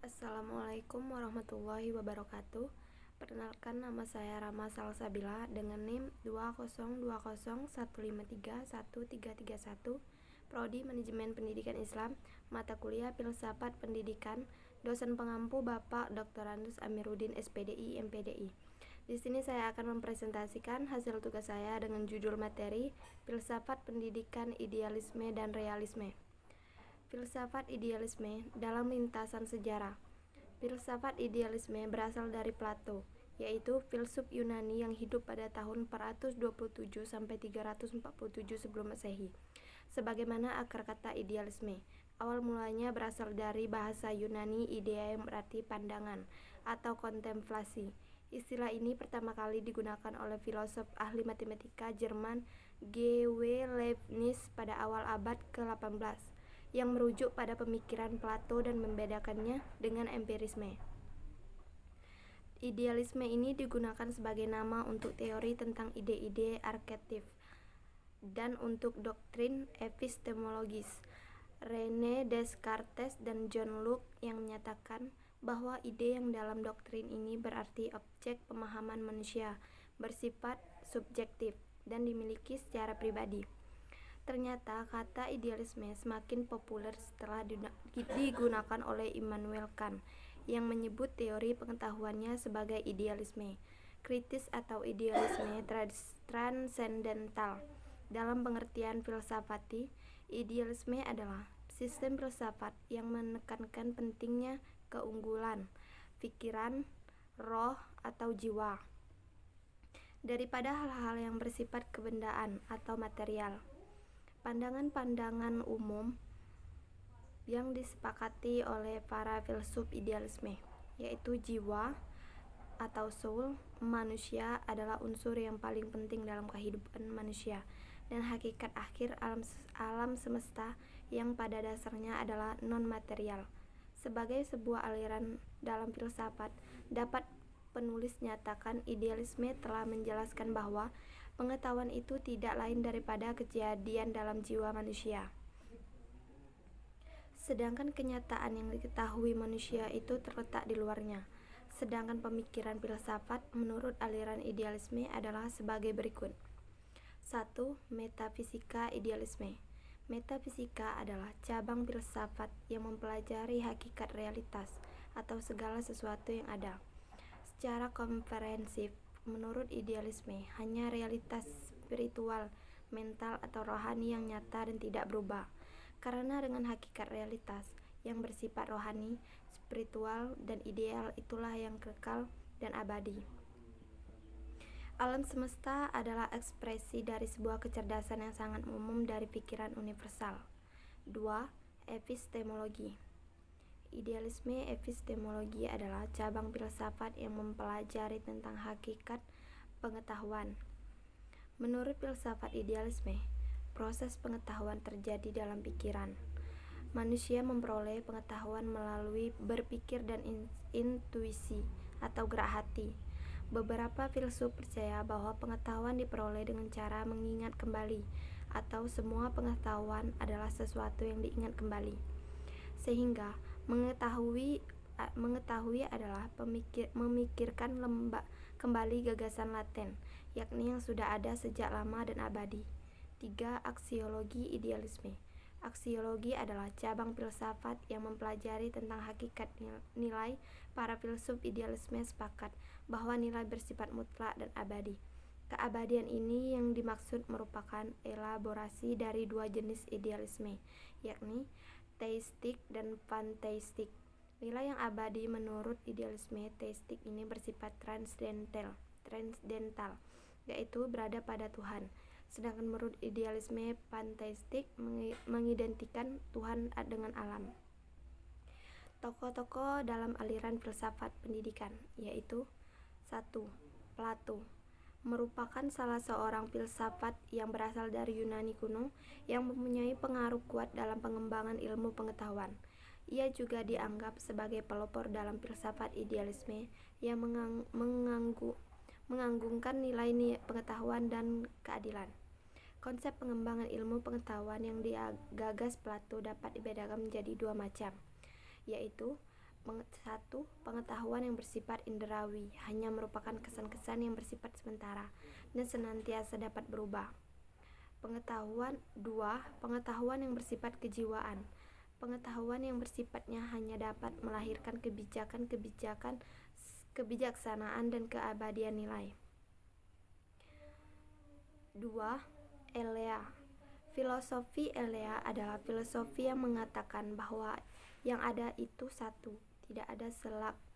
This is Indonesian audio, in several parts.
Assalamualaikum warahmatullahi wabarakatuh. Perkenalkan, nama saya Rama Salsabila dengan NIM 20201531331, Prodi Manajemen Pendidikan Islam, mata kuliah Filsafat Pendidikan, dosen pengampu Bapak Dr. Andus Amiruddin SPDI MPDI. Di sini saya akan mempresentasikan hasil tugas saya dengan judul materi Filsafat Pendidikan, Idealisme dan Realisme. Filsafat idealisme dalam lintasan sejarah. Filsafat idealisme berasal dari Plato, yaitu filsuf Yunani yang hidup pada tahun 427 sampai 347 sebelum Masehi. Sebagaimana akar kata idealisme, awal mulanya berasal dari bahasa Yunani idea yang berarti pandangan atau kontemplasi. Istilah ini pertama kali digunakan oleh filosof ahli matematika Jerman G. W. Leibniz pada awal abad ke-18 yang merujuk pada pemikiran Plato dan membedakannya dengan empirisme. Idealisme ini digunakan sebagai nama untuk teori tentang ide-ide arketip dan untuk doktrin epistemologis. René Descartes dan John Locke yang menyatakan bahwa ide yang dalam doktrin ini berarti objek pemahaman manusia, bersifat subjektif dan dimiliki secara pribadi. Ternyata kata idealisme semakin populer setelah digunakan oleh Immanuel Kant yang menyebut teori pengetahuannya sebagai idealisme kritis atau idealisme transendental. Dalam pengertian filsafati, idealisme adalah sistem filsafat yang menekankan pentingnya keunggulan pikiran, roh, atau jiwa daripada hal-hal yang bersifat kebendaan atau material. Pandangan-pandangan umum yang disepakati oleh para filsuf idealisme, yaitu jiwa atau soul manusia adalah unsur yang paling penting dalam kehidupan manusia dan hakikat akhir alam semesta yang pada dasarnya adalah non-material. Sebagai sebuah aliran dalam filsafat, dapat penulis nyatakan idealisme telah menjelaskan bahwa pengetahuan itu tidak lain daripada kejadian dalam jiwa manusia. Sedangkan kenyataan yang diketahui manusia itu terletak di luarnya. Sedangkan pemikiran filsafat menurut aliran idealisme adalah sebagai berikut. 1. Metafisika idealisme. Metafisika adalah cabang filsafat yang mempelajari hakikat realitas atau segala sesuatu yang ada. Secara komprehensif, menurut idealisme, hanya realitas spiritual, mental, atau rohani yang nyata dan tidak berubah. Karena dengan hakikat realitas yang bersifat rohani, spiritual, dan ideal itulah yang kekal dan abadi. Alam semesta adalah ekspresi dari sebuah kecerdasan yang sangat umum dari pikiran universal. 2. Epistemologi. Idealisme epistemologi adalah cabang filsafat yang mempelajari tentang hakikat pengetahuan. Menurut filsafat idealisme, proses pengetahuan terjadi dalam pikiran. Manusia memperoleh pengetahuan melalui berpikir dan intuisi atau gerak hati. Beberapa filsuf percaya bahwa pengetahuan diperoleh dengan cara mengingat kembali, atau semua pengetahuan adalah sesuatu yang diingat kembali. Sehingga mengetahui adalah memikirkan kembali gagasan laten, yakni yang sudah ada sejak lama dan abadi. 3. Aksiologi idealisme. Aksiologi adalah cabang filsafat yang mempelajari tentang hakikat nilai. Para filsuf idealisme sepakat bahwa nilai bersifat mutlak dan abadi. Keabadian ini yang dimaksud merupakan elaborasi dari dua jenis idealisme, yakni teistik dan panteistik. Nilai yang abadi menurut idealisme teistik ini bersifat transdental, yaitu berada pada Tuhan. Sedangkan menurut idealisme panteistik mengidentikan Tuhan dengan alam. Tokoh-tokoh dalam aliran filsafat pendidikan, yaitu 1. Plato merupakan salah seorang filsafat yang berasal dari Yunani kuno yang mempunyai pengaruh kuat dalam pengembangan ilmu pengetahuan. Ia juga dianggap sebagai pelopor dalam filsafat idealisme yang menganggungkan nilai pengetahuan dan keadilan. Konsep pengembangan ilmu pengetahuan yang digagas Plato dapat dibedakan menjadi dua macam, yaitu Satu, pengetahuan yang bersifat inderawi hanya merupakan kesan-kesan yang bersifat sementara dan senantiasa dapat berubah. Dua, pengetahuan yang bersifat kejiwaan. Pengetahuan yang bersifatnya hanya dapat melahirkan kebijaksanaan dan keabadian nilai. 2. Elea. Filosofi Elea adalah filosofi yang mengatakan bahwa yang ada itu satu, tidak ada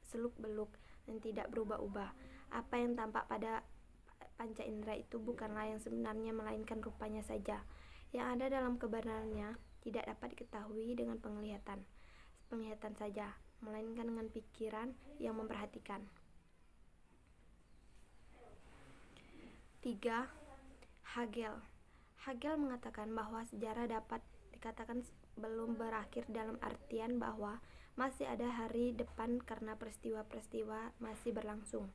seluk-beluk dan tidak berubah-ubah. Apa yang tampak pada panca indera itu bukanlah yang sebenarnya, melainkan rupanya saja. Yang ada dalam kebenarannya tidak dapat diketahui dengan penglihatan saja, melainkan dengan pikiran yang memperhatikan. 3. Hegel mengatakan bahwa sejarah dapat dikatakan belum berakhir dalam artian bahwa masih ada hari depan karena peristiwa-peristiwa masih berlangsung.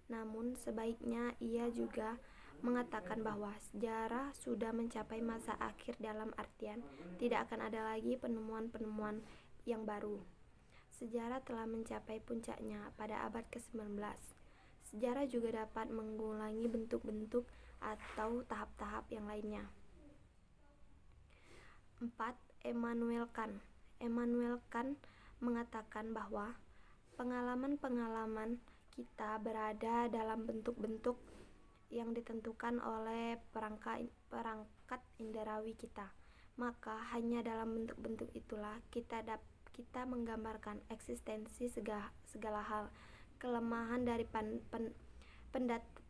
Namun sebaiknya ia juga mengatakan bahwa sejarah sudah mencapai masa akhir dalam artian tidak akan ada lagi penemuan-penemuan yang baru. Sejarah telah mencapai puncaknya pada abad ke-19. Sejarah juga dapat mengulangi bentuk-bentuk atau tahap-tahap yang lainnya. 4. Immanuel Kant mengatakan bahwa pengalaman-pengalaman kita berada dalam bentuk-bentuk yang ditentukan oleh perangkat inderawi kita. Maka hanya dalam bentuk-bentuk itulah kita menggambarkan eksistensi segala hal. Kelemahan dari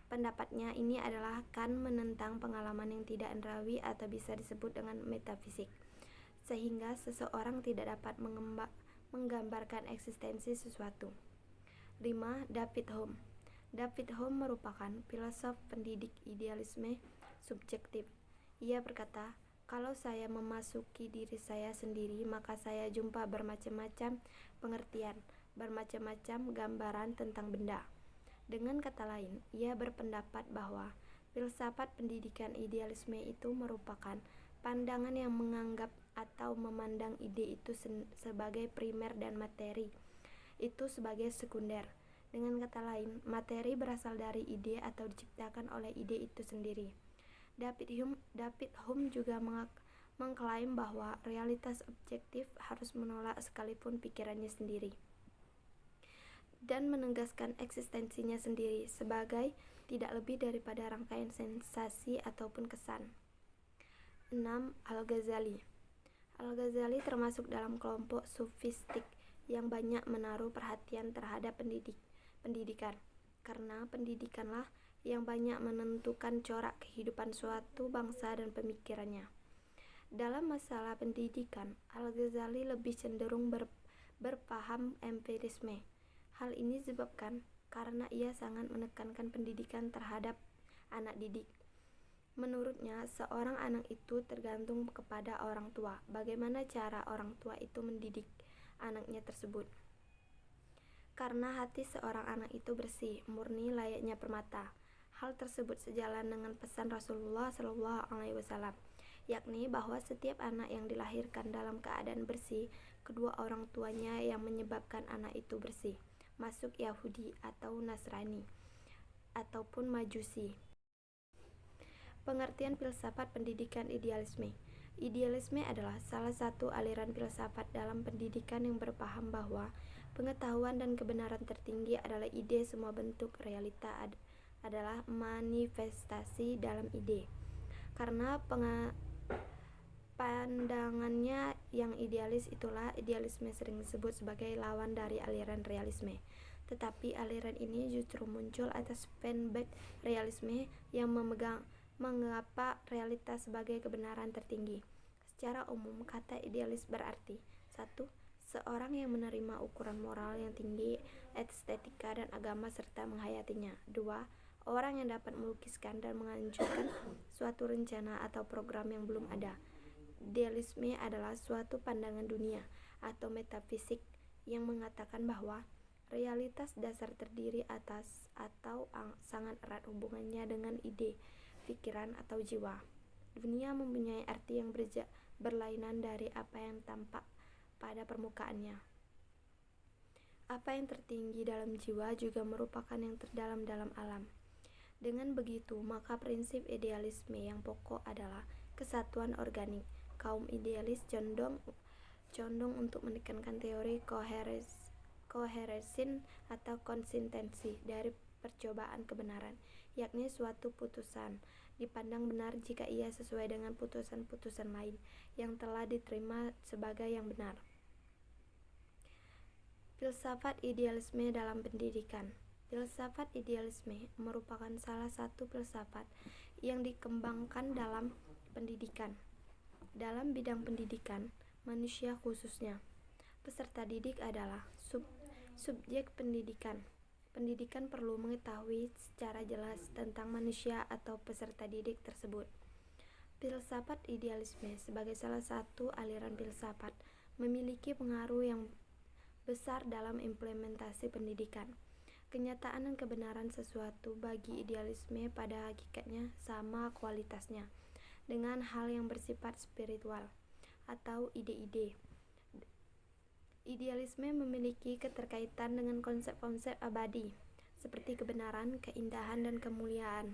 pendapatnya ini adalah Kant menentang pengalaman yang tidak inderawi atau bisa disebut dengan metafisik, sehingga seseorang tidak dapat menggambarkan eksistensi sesuatu. 5. David Hume merupakan filosof pendidik idealisme subjektif. Ia berkata, kalau saya memasuki diri saya sendiri, maka saya jumpa bermacam-macam pengertian, bermacam-macam gambaran tentang benda. Dengan kata lain, ia berpendapat bahwa filsafat pendidikan idealisme itu merupakan pandangan yang menganggap atau memandang ide itu sebagai primer dan materi itu sebagai sekunder. Dengan kata lain, materi berasal dari ide atau diciptakan oleh ide itu sendiri. David Hume juga mengklaim bahwa realitas objektif harus menolak sekalipun pikirannya sendiri dan menegaskan eksistensinya sendiri sebagai tidak lebih daripada rangkaian sensasi ataupun kesan. 6. Al-Ghazali termasuk dalam kelompok sufistik yang banyak menaruh perhatian terhadap pendidikan, karena pendidikanlah yang banyak menentukan corak kehidupan suatu bangsa dan pemikirannya. Dalam masalah pendidikan, Al-Ghazali lebih cenderung berpaham empirisme. Hal ini disebabkan karena ia sangat menekankan pendidikan terhadap anak didik. Menurutnya, seorang anak itu tergantung kepada orang tua. Bagaimana cara orang tua itu mendidik anaknya tersebut? Karena hati seorang anak itu bersih, murni, layaknya permata. Hal tersebut sejalan dengan pesan Rasulullah SAW, yakni bahwa setiap anak yang dilahirkan dalam keadaan bersih, kedua orang tuanya yang menyebabkan anak itu bersih, masuk Yahudi atau Nasrani ataupun Majusi. Pengertian filsafat pendidikan idealisme. Idealisme adalah salah satu aliran filsafat dalam pendidikan yang berpaham bahwa pengetahuan dan kebenaran tertinggi adalah ide, semua bentuk realita adalah manifestasi dalam ide. Karena pandangannya yang idealis, itulah idealisme sering disebut sebagai lawan dari aliran realisme. Tetapi aliran ini justru muncul atas feedback realisme yang mengapa realitas sebagai kebenaran tertinggi. Secara umum, kata idealis berarti 1. Seorang yang menerima ukuran moral yang tinggi, estetika dan agama serta menghayatinya. 2. Orang yang dapat melukiskan dan menganjurkan suatu rencana atau program yang belum ada. Idealisme adalah suatu pandangan dunia atau metafisik yang mengatakan bahwa realitas dasar terdiri atas atau sangat erat hubungannya dengan ide, pikiran atau jiwa. Dunia mempunyai arti yang berlainan dari apa yang tampak pada permukaannya. Apa yang tertinggi dalam jiwa juga merupakan yang terdalam dalam alam. Dengan begitu, maka prinsip idealisme yang pokok adalah kesatuan organik. Kaum idealis condong untuk menekankan teori koherensi atau konsistensi dari percobaan kebenaran, yakni suatu putusan dipandang benar jika ia sesuai dengan putusan-putusan lain yang telah diterima sebagai yang benar. Filsafat idealisme dalam pendidikan. Filsafat idealisme merupakan salah satu filsafat yang dikembangkan dalam pendidikan. Dalam bidang pendidikan, manusia khususnya, peserta didik adalah subjek pendidikan. Pendidikan perlu mengetahui secara jelas tentang manusia atau peserta didik tersebut. Filsafat idealisme sebagai salah satu aliran filsafat memiliki pengaruh yang besar dalam implementasi pendidikan. Kenyataan dan kebenaran sesuatu bagi idealisme pada hakikatnya sama kualitasnya dengan hal yang bersifat spiritual atau ide-ide. Idealisme memiliki keterkaitan dengan konsep-konsep abadi seperti kebenaran, keindahan, dan kemuliaan.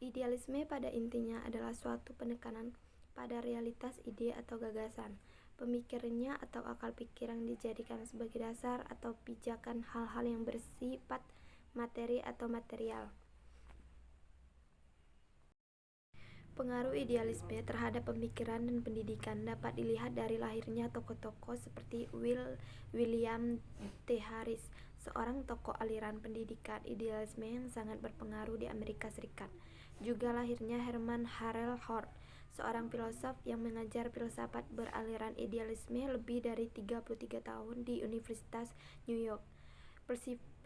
Idealisme pada intinya adalah suatu penekanan pada realitas ide atau gagasan pemikirannya atau akal pikir yang dijadikan sebagai dasar atau pijakan hal-hal yang bersifat materi atau material. Pengaruh idealisme terhadap pemikiran dan pendidikan dapat dilihat dari lahirnya tokoh-tokoh seperti William T. Harris, seorang tokoh aliran pendidikan idealisme yang sangat berpengaruh di Amerika Serikat. Juga lahirnya Herman Harel Hort, seorang filosof yang mengajar filsafat beraliran idealisme lebih dari 33 tahun di Universitas New York.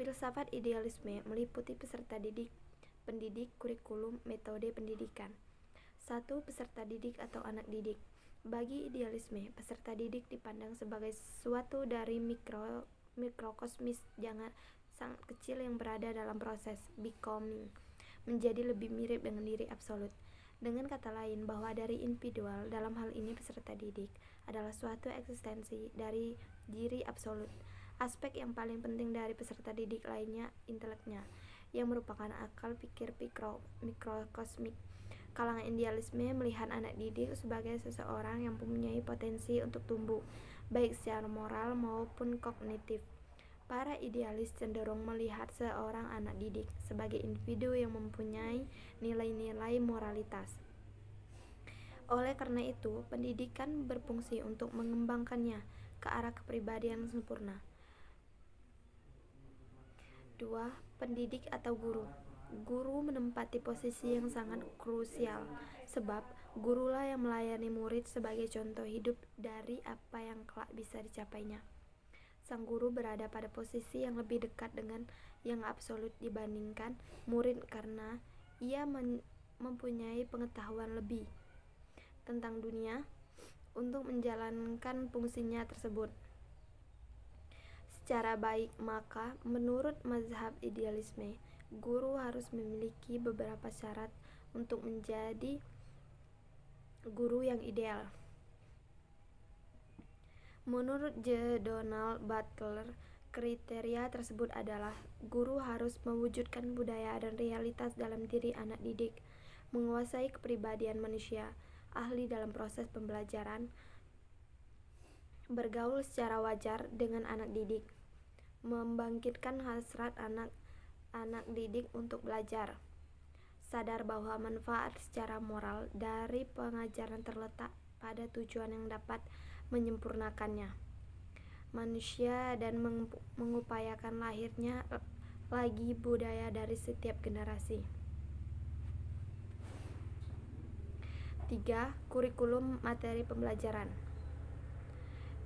Filsafat idealisme meliputi peserta pendidik, kurikulum, metode pendidikan. 1. Peserta didik atau anak didik. Bagi idealisme, peserta didik dipandang sebagai suatu dari mikrokosmis sangat kecil yang berada dalam proses becoming, menjadi lebih mirip dengan diri absolut. Dengan kata lain, bahwa dari individual, dalam hal ini peserta didik, adalah suatu eksistensi dari diri absolut. Aspek yang paling penting dari peserta didik lainnya inteleknya, yang merupakan akal pikir mikrokosmik. Kalangan idealisme melihat anak didik sebagai seseorang yang mempunyai potensi untuk tumbuh, baik secara moral maupun kognitif. Para idealis cenderung melihat seorang anak didik sebagai individu yang mempunyai nilai-nilai moralitas. Oleh karena itu, pendidikan berfungsi untuk mengembangkannya ke arah kepribadian sempurna. 2. Pendidik atau guru. Guru menempati posisi yang sangat krusial, sebab gurulah yang melayani murid sebagai contoh hidup dari apa yang kelak bisa dicapainya. Sang guru berada pada posisi yang lebih dekat dengan yang absolut dibandingkan murid karena ia mempunyai pengetahuan lebih tentang dunia untuk menjalankan fungsinya tersebut secara baik. Maka menurut mazhab idealisme, guru harus memiliki beberapa syarat untuk menjadi guru yang ideal. Menurut J. Donald Butler, kriteria tersebut adalah guru harus mewujudkan budaya dan realitas dalam diri anak didik, menguasai kepribadian manusia, ahli dalam proses pembelajaran, bergaul secara wajar dengan anak didik, membangkitkan hasrat anak didik untuk belajar, sadar bahwa manfaat secara moral dari pengajaran terletak pada tujuan yang dapat menyempurnakannya manusia dan mengupayakan lahirnya lagi budaya dari setiap generasi. 3. Kurikulum materi pembelajaran.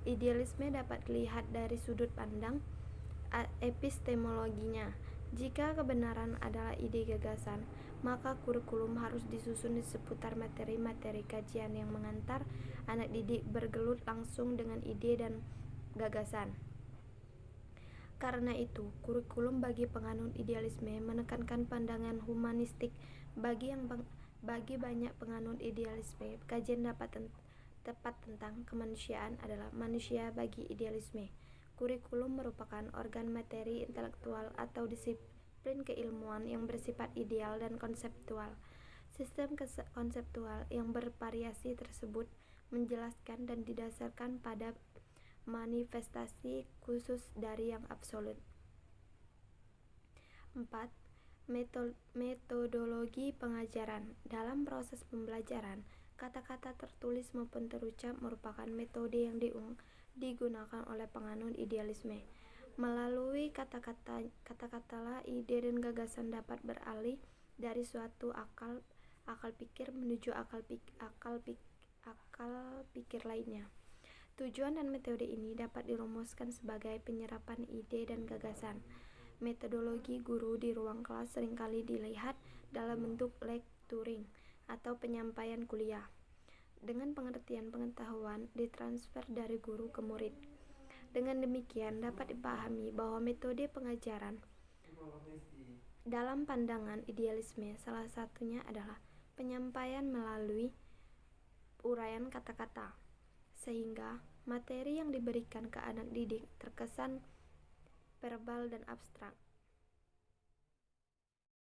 Idealisme dapat dilihat dari sudut pandang epistemologinya. Jika kebenaran adalah ide gagasan, maka kurikulum harus disusun di seputar materi-materi kajian yang mengantar anak didik bergelut langsung dengan ide dan gagasan. Karena itu, kurikulum bagi penganut idealisme menekankan pandangan humanistik. Bagi banyak penganut idealisme, kajian tepat tentang kemanusiaan adalah manusia bagi idealisme. Kurikulum merupakan organ materi intelektual atau disiplin keilmuan yang bersifat ideal dan konseptual. Sistem konseptual yang bervariasi tersebut menjelaskan dan didasarkan pada manifestasi khusus dari yang absolut. 4. Metodologi pengajaran. Dalam proses pembelajaran, kata-kata tertulis maupun terucap merupakan metode yang digunakan oleh penganut idealisme. Melalui kata-katalah ide dan gagasan dapat beralih dari suatu akal pikir menuju akal pikir lainnya. Tujuan dan metode ini dapat dirumuskan sebagai penyerapan ide dan gagasan. Metodologi guru di ruang kelas seringkali dilihat dalam bentuk lecturing atau penyampaian kuliah. Dengan pengertian pengetahuan ditransfer dari guru ke murid. Dengan demikian dapat dipahami bahwa metode pengajaran dalam pandangan idealisme salah satunya adalah penyampaian melalui uraian kata-kata, sehingga materi yang diberikan ke anak didik terkesan verbal dan abstrak.